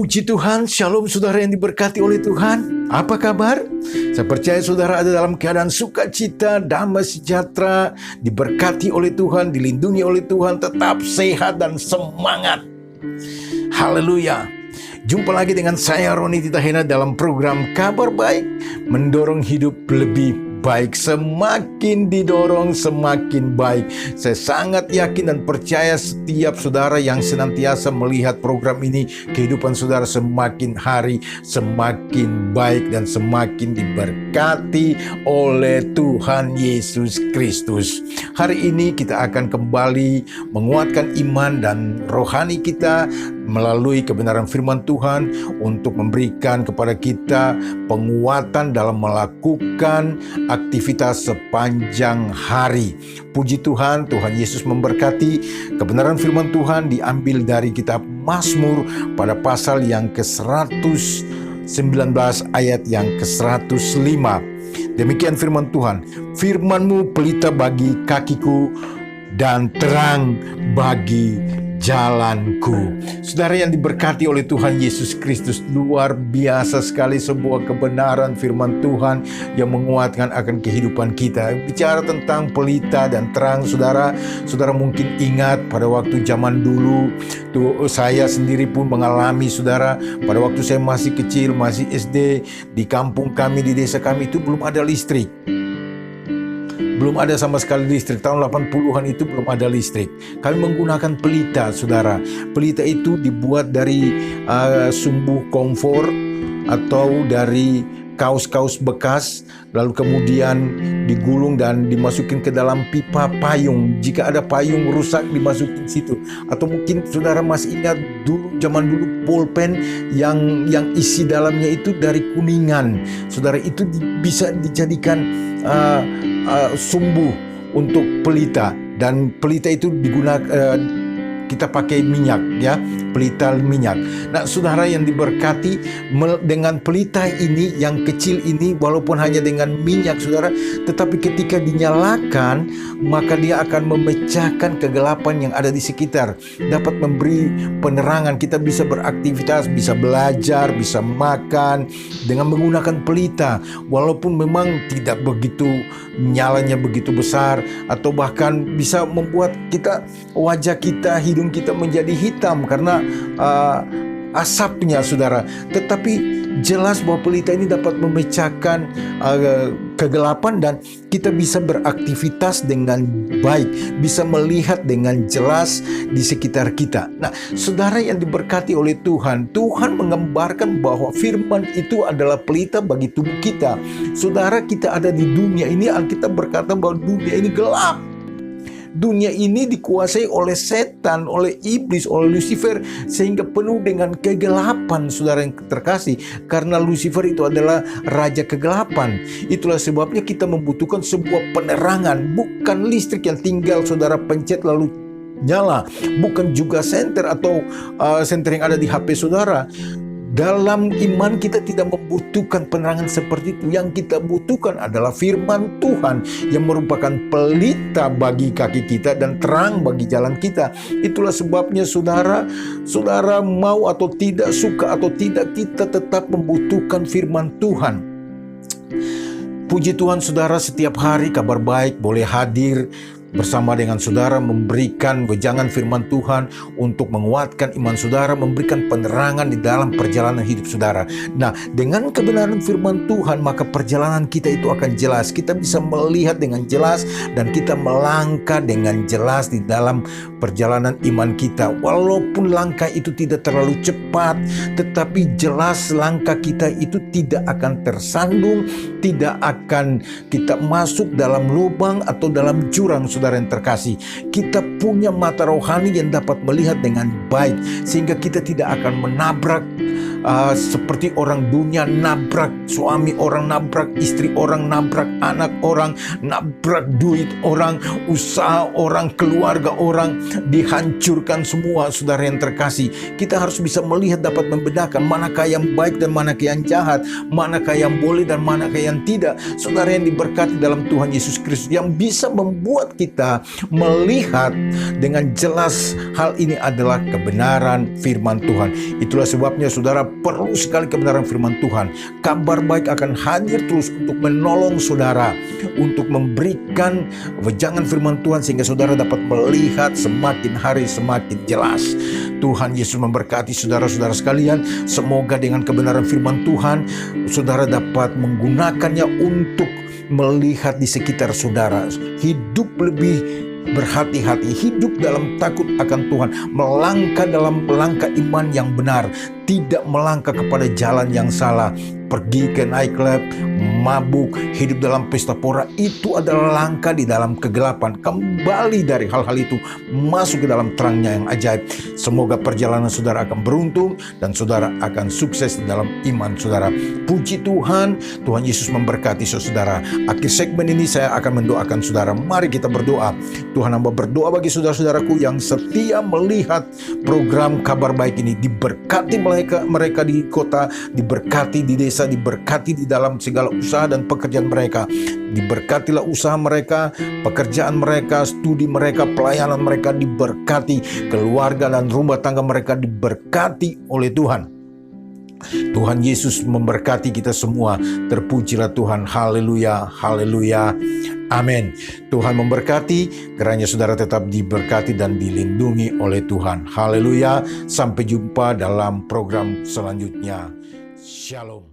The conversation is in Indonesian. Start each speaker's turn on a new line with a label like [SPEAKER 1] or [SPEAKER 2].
[SPEAKER 1] Puji Tuhan, shalom saudara yang diberkati oleh Tuhan. Apa kabar? Saya percaya saudara ada dalam keadaan sukacita, damai sejahtera, diberkati oleh Tuhan, dilindungi oleh Tuhan, tetap sehat dan semangat. Haleluya. Jumpa lagi dengan saya Roni Titahena dalam program Kabar Baik, mendorong hidup lebih baik. Semakin didorong semakin baik. Saya sangat yakin dan percaya setiap saudara yang senantiasa melihat program ini, kehidupan saudara semakin hari semakin baik dan semakin diberkati oleh Tuhan Yesus Kristus. Hari ini kita akan kembali menguatkan iman dan rohani kita melalui kebenaran firman Tuhan untuk memberikan kepada kita penguatan dalam melakukan aktivitas sepanjang hari. Puji Tuhan, Tuhan Yesus memberkati. Kebenaran firman Tuhan diambil dari kitab Mazmur pada pasal yang ke-119 ayat yang ke-105. Demikian firman Tuhan, firman-Mu pelita bagi kakiku dan terang bagi jalanku. Saudara yang diberkati oleh Tuhan Yesus Kristus, luar biasa sekali sebuah kebenaran firman Tuhan yang menguatkan akan kehidupan kita. Bicara tentang pelita dan terang, saudara mungkin ingat pada waktu zaman dulu, saya sendiri pun mengalami, saudara, pada waktu saya masih kecil, masih SD, di kampung kami, di desa kami itu belum ada listrik. Belum ada sama sekali listrik. Tahun 80-an itu belum ada listrik. Kami menggunakan pelita, saudara. Pelita itu dibuat dari sumbu kompor atau dari kaos-kaus bekas, lalu kemudian digulung dan dimasukin ke dalam pipa payung. Jika ada payung rusak, dimasukin situ. Atau mungkin saudara masih ingat zaman dulu pulpen yang isi dalamnya itu dari kuningan. Saudara, itu bisa dijadikan sumbu untuk pelita, dan pelita itu digunakan kita pakai minyak, ya, pelita minyak. Nah, saudara yang diberkati, dengan pelita ini yang kecil ini, walaupun hanya dengan minyak, saudara, tetapi ketika dinyalakan, maka dia akan memecahkan kegelapan yang ada di sekitar, dapat memberi penerangan. Kita bisa beraktivitas, bisa belajar, bisa makan dengan menggunakan pelita, walaupun memang tidak begitu nyalanya begitu besar, atau bahkan bisa membuat wajah kita, hidung kita menjadi hitam karena asapnya, saudara. Tetapi jelas bahwa pelita ini dapat memecahkan kegelapan dan kita bisa beraktivitas dengan baik, bisa melihat dengan jelas di sekitar kita. Nah, saudara yang diberkati oleh Tuhan, Tuhan menggambarkan bahwa firman itu adalah pelita bagi tubuh kita. Saudara, kita ada di dunia ini, Alkitab berkata bahwa dunia ini gelap. Dunia ini dikuasai oleh setan, oleh iblis, oleh Lucifer, sehingga penuh dengan kegelapan, saudara yang terkasih. Karena Lucifer itu adalah raja kegelapan. Itulah sebabnya kita membutuhkan sebuah penerangan, bukan listrik yang tinggal saudara pencet lalu nyala, bukan juga senter atau senter yang ada di HP saudara. Dalam iman kita tidak membutuhkan penerangan seperti itu. Yang kita butuhkan adalah firman Tuhan yang merupakan pelita bagi kaki kita dan terang bagi jalan kita. Itulah sebabnya saudara mau atau tidak, suka atau tidak, kita tetap membutuhkan firman Tuhan. Puji Tuhan, saudara, setiap hari Kabar Baik boleh hadir bersama dengan saudara, memberikan wejangan firman Tuhan untuk menguatkan iman saudara, memberikan penerangan di dalam perjalanan hidup saudara. Nah, dengan kebenaran firman Tuhan, maka perjalanan kita itu akan jelas. Kita bisa melihat dengan jelas dan kita melangkah dengan jelas di dalam perjalanan iman kita. Walaupun langkah itu tidak terlalu cepat, tetapi jelas langkah kita itu tidak akan tersandung, tidak akan kita masuk dalam lubang atau dalam jurang, saudara yang terkasih. Kita punya mata rohani yang dapat melihat dengan baik, sehingga kita tidak akan menabrak seperti orang dunia, nabrak suami orang, nabrak istri orang, nabrak anak orang, nabrak duit orang, usaha orang, keluarga orang, dihancurkan semua. Saudara yang terkasih, kita harus bisa melihat, dapat membedakan manakah yang baik dan manakah yang jahat, manakah yang boleh dan manakah yang tidak. Saudara yang diberkati dalam Tuhan Yesus Kristus, yang bisa membuat kita melihat dengan jelas hal ini adalah kebenaran firman Tuhan. Itulah sebabnya saudara perlu sekali kebenaran firman Tuhan. Kabar baik akan hadir terus untuk menolong saudara, untuk memberikan wejangan firman Tuhan sehingga saudara dapat melihat semakin hari semakin jelas. Tuhan Yesus memberkati saudara-saudara sekalian. Semoga dengan kebenaran firman Tuhan, saudara dapat menggunakannya untuk melihat di sekitar saudara, hidup lebih berhati-hati, hidup dalam takut akan Tuhan, melangkah dalam langkah iman yang benar, tidak melangkah kepada jalan yang salah, pergi ke nightclub, mabuk, hidup dalam pesta pora. Itu adalah langkah di dalam kegelapan. Kembali dari hal-hal itu, masuk ke dalam terangnya yang ajaib. Semoga perjalanan saudara akan beruntung dan saudara akan sukses dalam iman saudara. Puji Tuhan, Tuhan Yesus memberkati saudara. Akhir segmen ini saya akan mendoakan saudara. Mari kita berdoa. Tuhan, hamba berdoa bagi saudara-saudaraku yang setia melihat program Kabar Baik ini. Diberkati mereka di kota, diberkati di desa, diberkati di dalam segala usaha dan pekerjaan mereka. Diberkatilah usaha mereka, pekerjaan mereka, studi mereka, pelayanan mereka diberkati. Keluarga dan rumah tangga mereka diberkati oleh Tuhan. Tuhan Yesus memberkati kita semua. Terpujilah Tuhan. Haleluya, haleluya, amin. Tuhan memberkati. Kiranya saudara tetap diberkati dan dilindungi oleh Tuhan. Haleluya. Sampai jumpa dalam program selanjutnya. Shalom.